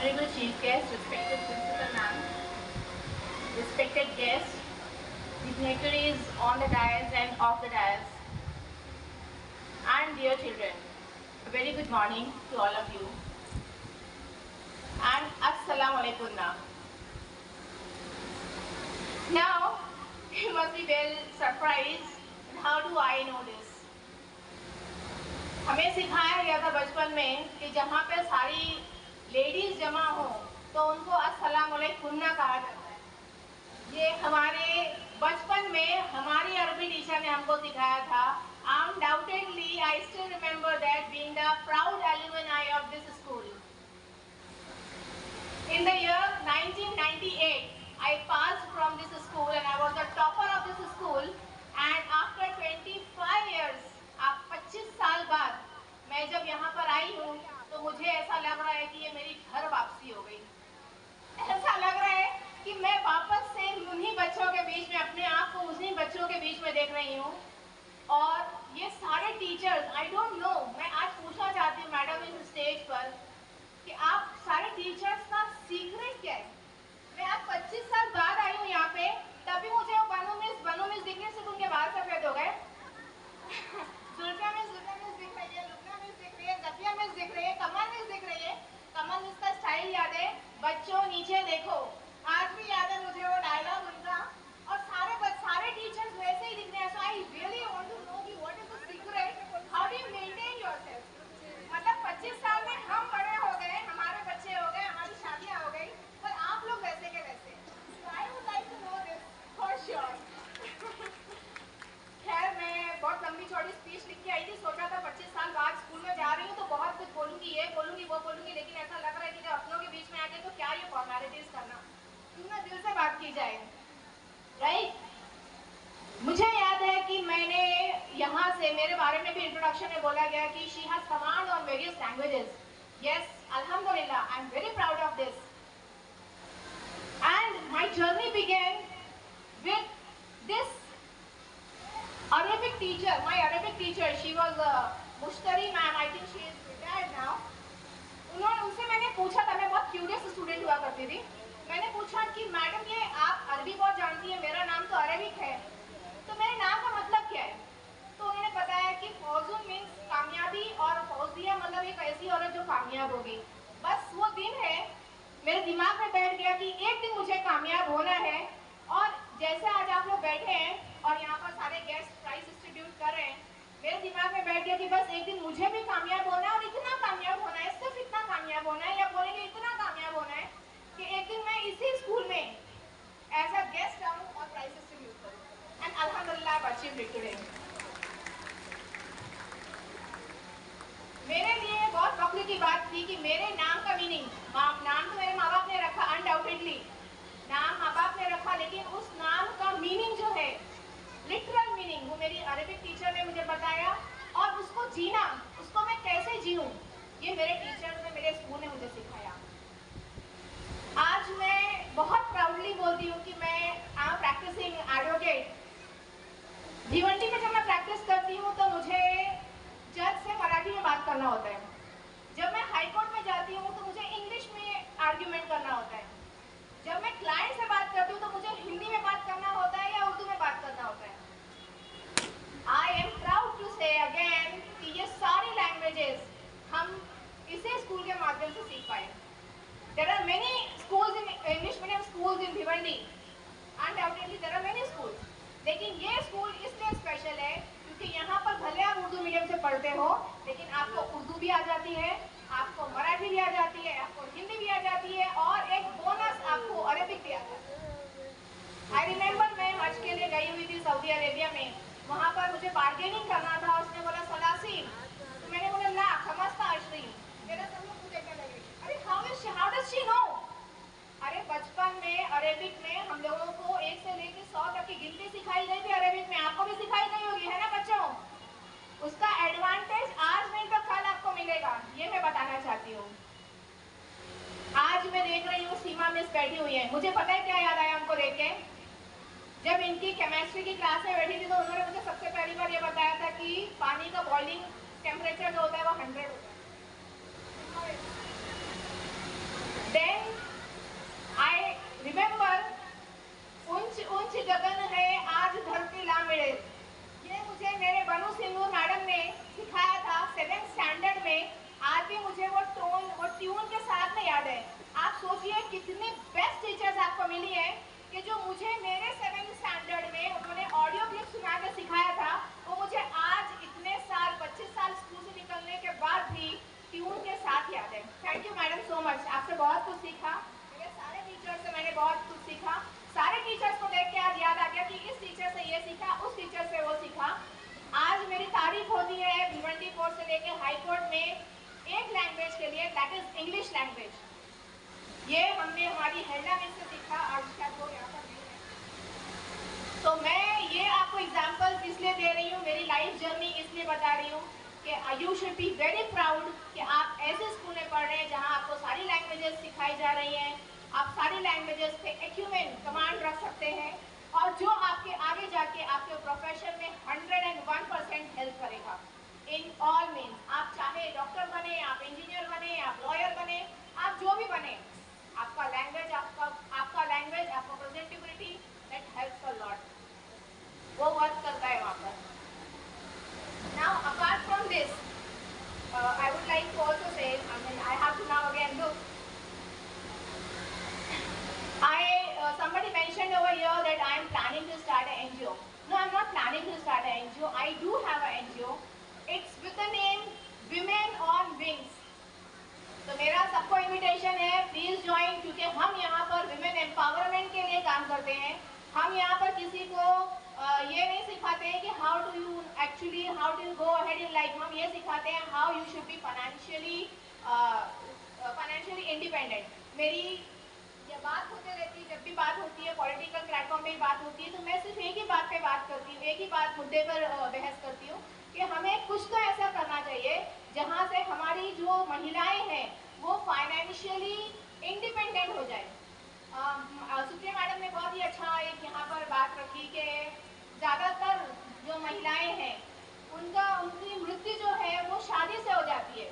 Honorable Chief Guest, respected Principal Ma'am, respected guests, dignitaries on the dais and off the dais, and dear children, a very good morning to all of you. And Assalamu alaikum now. Now, you must be well surprised, how do I know this? हमें सिखाया गया था बचपन में कि जहाँ पे सारी लेडीज जमा हो तो उनको अस्सलाम वालेकुम कहा जाता है। ये हमारे बचपन में हमारी अरबी टीचर ने हमको सिखाया था। Undoubtedly, I still remember that being the proud alumni of this school. In the year 1998, I passed from this school and I was the topper of this school. And after 25 years, अब 25 साल बाद मैं जब यहाँ पर आई हूँ तो मुझे ऐसा लग रहा है कि ये मेरी घर वापसी हो गई। ऐसा लग रहा है कि मैं वापस से उन्हीं बच्चों के बीच में अपने आप को उन्हीं बच्चों के बीच में देख रही हूँ। और ये सारे टीचर्स, आई डोंट नो, मैं आज पूछना चाहती हूँ मैडम इस स्टेज पर कि आप सारे टीचर्स का सीक्रेट क्या है? मैं आज 25 साल बाद आई हूँ यहाँ पे, तभी मुझे वो बनू मिस दिखने से उनके बाल सफेद हो गए। जुल्फिया मिस दिख रही है, लुबना मिस दिख रही है, जफिया मिस दिख रही है, कमल मिस दिख रही है। कमल मिस का स्टाइल याद है, बच्चों नीचे देखो, आज भी याद है मुझे वो डायलॉग उनका। और सारे टीचर्स वैसे ही दिख रहे हैं। So I really want to know कि what is the secret, how do you maintain yourself. मतलब 25 साल में हम बड़े हो गए, हमारे बच्चे हो गए, हमारी शादियां हो गई, पर आप लोग वैसे के वैसे। I would like to know this for sure. खैर, मैं बहुत लंबी चौड़ी स्पीच लिख के आई थी। सोचा था 25 साल बाद स्कूल में जा रही हूँ तो बहुत कुछ बोलूँगी, ये बोलूँगी वो बोलूँगी, लेकिन ऐसा लग रहा है कि जब अपनों के बीच में आके तो क्या ये फॉर्मेलिटीज करना, क्यों ना दिल से बात की जाए, राइट? मुझे याद है कि मैंने यहाँ से मेरे बारे में भी इंट्रोडक्शन में बोला गया कि she has command on various languages. Yes, अल्हम्दुलिल्लाह, I am very proud of this. And my journey began with this Arabic teacher, my Arabic teacher, she was Mushtari ma'am, I think she is retired now. उनसे मैंने पूछा था, मैं बहुत curious student हुआ करती थी। मैंने पूछा कि मैडम ये आप अरबी बहुत जानती हैं, मेरा नाम तो अरबिक है, तो मेरे नाम का मतलब क्या है? तो उन्होंने बताया कि फौजुन मीन्स कामयाबी और फौजिया मतलब एक ऐसी औरत जो कामयाब हो गई। बस वो दिन है, मेरे दिमाग में बैठ गया कि एक दिन मुझे कामयाब होना है। और जैसे आज आप लोग बैठे हैं और यहाँ पर सारे गेस्ट प्राइज डिस्ट्रीब्यूट कर रहे हैं, मेरे दिमाग में बैठ गया कि बस एक दिन मुझे भी कामयाब होना है। और इतना कामयाब होना है, सिर्फ इतना कामयाब होना है, या बोलेंगे इतना कामयाब होना है कि एक दिन मैं इसी स्कूल में एज अ गेस्ट आऊँ और प्राइज डिस्ट्रीब्यूट करूँ। एंड अल्हम्दुलिल्लाह आई अचीव्ड इट टुडे। मेरे लिए बहुत फख्र की बात थी कि मेरे नाम का मीनिंग, नाम तो मेरे माँ बाप ने रखा, अनडाउटेडली नाम माँ बाप ने रखा, लेकिन उस नाम का मीनिंग जो है, लिटरल मीनिंग, वो मेरी अरेबिक टीचर ने मुझे बताया। और उसको जीना, उसको मैं कैसे जीऊँ, ये मेरे टीचर्स ने, मेरे स्कूल ने मुझे सिखाया। आज मैं बहुत प्राउडली बोलती हूँ कि मैं I am practicing advocate. Bhiwandi में जब मैं प्रैक्टिस करती हूँ तो मुझे जज से मराठी में बात करना होता है। जब मैं हाई कोर्ट में जाती हूँ तो मुझे इंग्लिश में आर्ग्यूमेंट करना होता है। जब मैं क्लाइंट से बात करती हूँ तो मुझे हिंदी में बात करना होता है या उर्दू में बात करना होता है। आई एम प्राउड टू से अगेन कि ये सारी लैंग्वेजेस हम इसी स्कूल के माध्यम से सीख पाए। There are many schools in English medium schools in Bhiwandi, undoubtedly there are many schools, लेकिन ये स्कूल इसलिए स्पेशल है क्योंकि यहाँ पर भले आप उर्दू मीडियम से पढ़ते हो, लेकिन आपको उर्दू भी आ जाती है, आपको मराठी भी आ जाती है, आपको हिंदी भी आ जाती है, और एक बोनस आपको अरेबिक भी आ जाती है। आई रिमेम्बर मैं हज के लिए गई हुई थी सऊदी अरेबिया में, वहाँ पर मुझे बार्गेनिंग करना था। उसने बोला सलासी, तो मैंने बोला ना खमस्ता अशरी। मेरा सब लोग मुझे देखने लगे, अरे हाउ डज शी नो। अरे बचपन में अरेबिक में हम लोगों को 1 से लेकर 100 तक की गिनती सिखाई गई थी अरेबिक में, आपको भी सिखाई गई होगी, है ना बच्चों? उसका एडवांटेज आज नहीं तो कल आपको मिलेगा, ये मैं बताना चाहती हूँ। आज मैं देख रही हूँ सीमा मिस बैठी हुई है, मुझे पता है क्या याद आया उनको देख के। जब इनकी केमिस्ट्री की क्लास में बैठी थी तो उन्होंने मुझे सबसे पहली बार ये बताया था कि पानी का बॉइलिंग टेम्परेचर जो होता है वो 100 होता है। That is English language. ये हमने हमारी हेल्डा मिस से सीखा, आज क्या वो यहाँ पर नहीं है। तो मैं ये आपको एग्जाम्पल्स इसलिए दे रही हूँ, मेरी लाइफ जर्नी इसलिए बता रही हूँ कि you should be very proud कि आप ऐसे स्कूल में पढ़ रहे हैं जहाँ आपको सारी लैंग्वेजेस सिखाई जा रही हैं, आप सारी लैंग्वेजेस पे एक्यूमेन कमांड रख सकते हैं, और जो आपके आगे जाके आपके प्रोफेशन में 101% हेल्प करेगा इन ऑल मीन्स। आप चाहे डॉक्टर बने, आप इंजीनियर बने, आप लॉयर बने, आप जो भी बने, आपका लैंग्वेज, आपका लैंग्वेज, आपका presentability, that helps a lot, वो वर्क करता है वहाँ पर। Now apart from this, I would like to also say, I mean I have to now again look, somebody mentioned over here that I am planning to start an NGO. No, I am not planning to start an NGO. I do have an NGO. It's with the name Women on Wings. तो मेरा सबको invitation है, please join, क्योंकि हम यहाँ पर women empowerment के लिए काम करते हैं। हम यहाँ पर किसी को ये नहीं सिखाते हैं कि how do you go ahead in life. हम ये सिखाते हैं how you should be financially independent. मेरी ये बात होते रहती है, जब भी बात होती है पॉलिटिकल प्लेटफॉर्म पे बात होती है, तो मैं सिर्फ एक ही बात पे बात करती हूँ, एक ही बात मुद्दे पर बहस करती हूँ कि हमें कुछ तो ऐसा करना चाहिए जहाँ से हमारी जो महिलाएं हैं वो फाइनेंशियली इंडिपेंडेंट हो जाए। सुप्रिया मैडम ने बहुत ही अच्छा एक यहाँ पर बात रखी कि ज़्यादातर जो महिलाएं हैं उनकी मृत्यु जो है वो शादी से हो जाती है,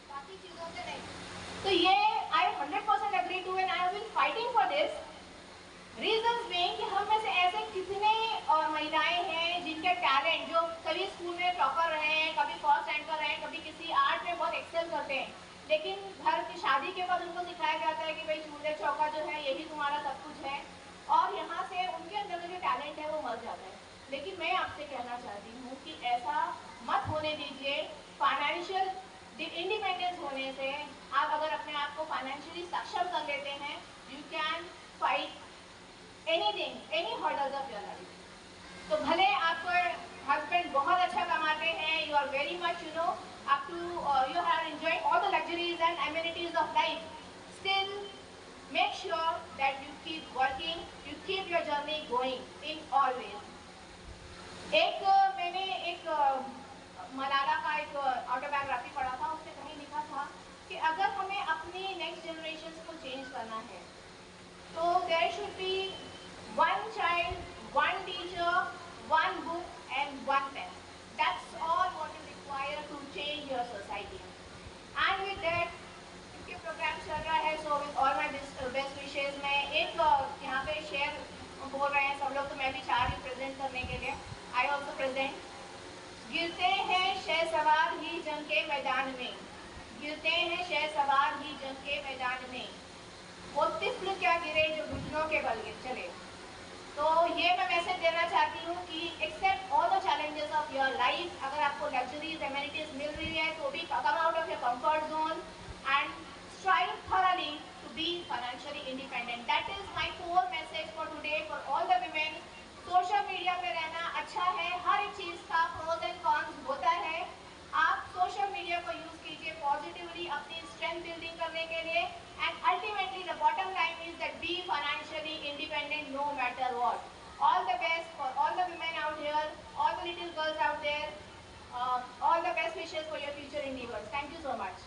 बाकी चीज़ों से नहीं। तो ये I 100% agree to and I have been fighting for this reasons being कि हम में से ऐसे कितने महिलाएं हैं जिनके टैलेंट, जो कभी स्कूल में टॉपर रहे हैं, कभी फर्स्ट रैंक पर रहे हैं, कभी किसी आर्ट में बहुत एक्सेल करते हैं, लेकिन घर की शादी के बाद उनको सिखाया जाता है कि भाई चूल्हे चौका जो है यही तुम्हारा सब कुछ है, और यहाँ से उनके अंदर जो टैलेंट है वो मर जाता है। लेकिन मैं आपसे कहना चाहती हूँ कि ऐसा मत होने दीजिए। फाइनेंशियल इंडिपेंडेंस होने से आप अगर अपने आप को फाइनेंशियली सक्षम कर लेते हैं, you can fight anything, any hurdles of your life. तो भले आपके हस्बैंड बहुत अच्छा कमाते हैं, you are very much up to you are enjoying all the luxuries and amenities of life, still make sure that you keep working, you keep your journey going in all ways. मैंने एक मलाला का एक autobiography पढ़ा था, उसमें कहीं लिखा था कि अगर हमें अपनी नेक्स्ट जनरेशन को चेंज करना है तो there should be one child, one teacher, one book and one pen. That's all what is required to change your society. And with that, क्योंकि प्रोग्राम चल रहा है, so with all my best wishes, मैं एक यहाँ पे share बोल रहे हैं सब लोग, तो मैं भी चाह रही हूँ प्रेजेंट करने के लिए। I also present. गिरते हैं शहसवार ही जंग के मैदान में, गिरते हैं शहसवार ही जंग के मैदान में, वो तिफल क्या गिरे जो घुटनों के बल चले। तो ये मैं मैसेज देना चाहती हूँ कि accept all the challenges of your life. अगर आपको लग्जरीज एमिनिटीज मिल रही है तो भी come out of your comfort zone and strive thoroughly to be financially independent. That is my core message for today for all the women. Social media पे रहना अच्छा है, हर एक चीज़ का प्रोज एंड कॉन्स होता है। आप सोशल मीडिया को यूज कीजिए पॉजिटिवली अपनी स्ट्रेंथ बिल्डिंग करने के लिए, and ultimately the bottom line is that be financially independent no matter what. All the best for all the women out here, all the little girls out there, all the best wishes for your future endeavors. Thank you so much.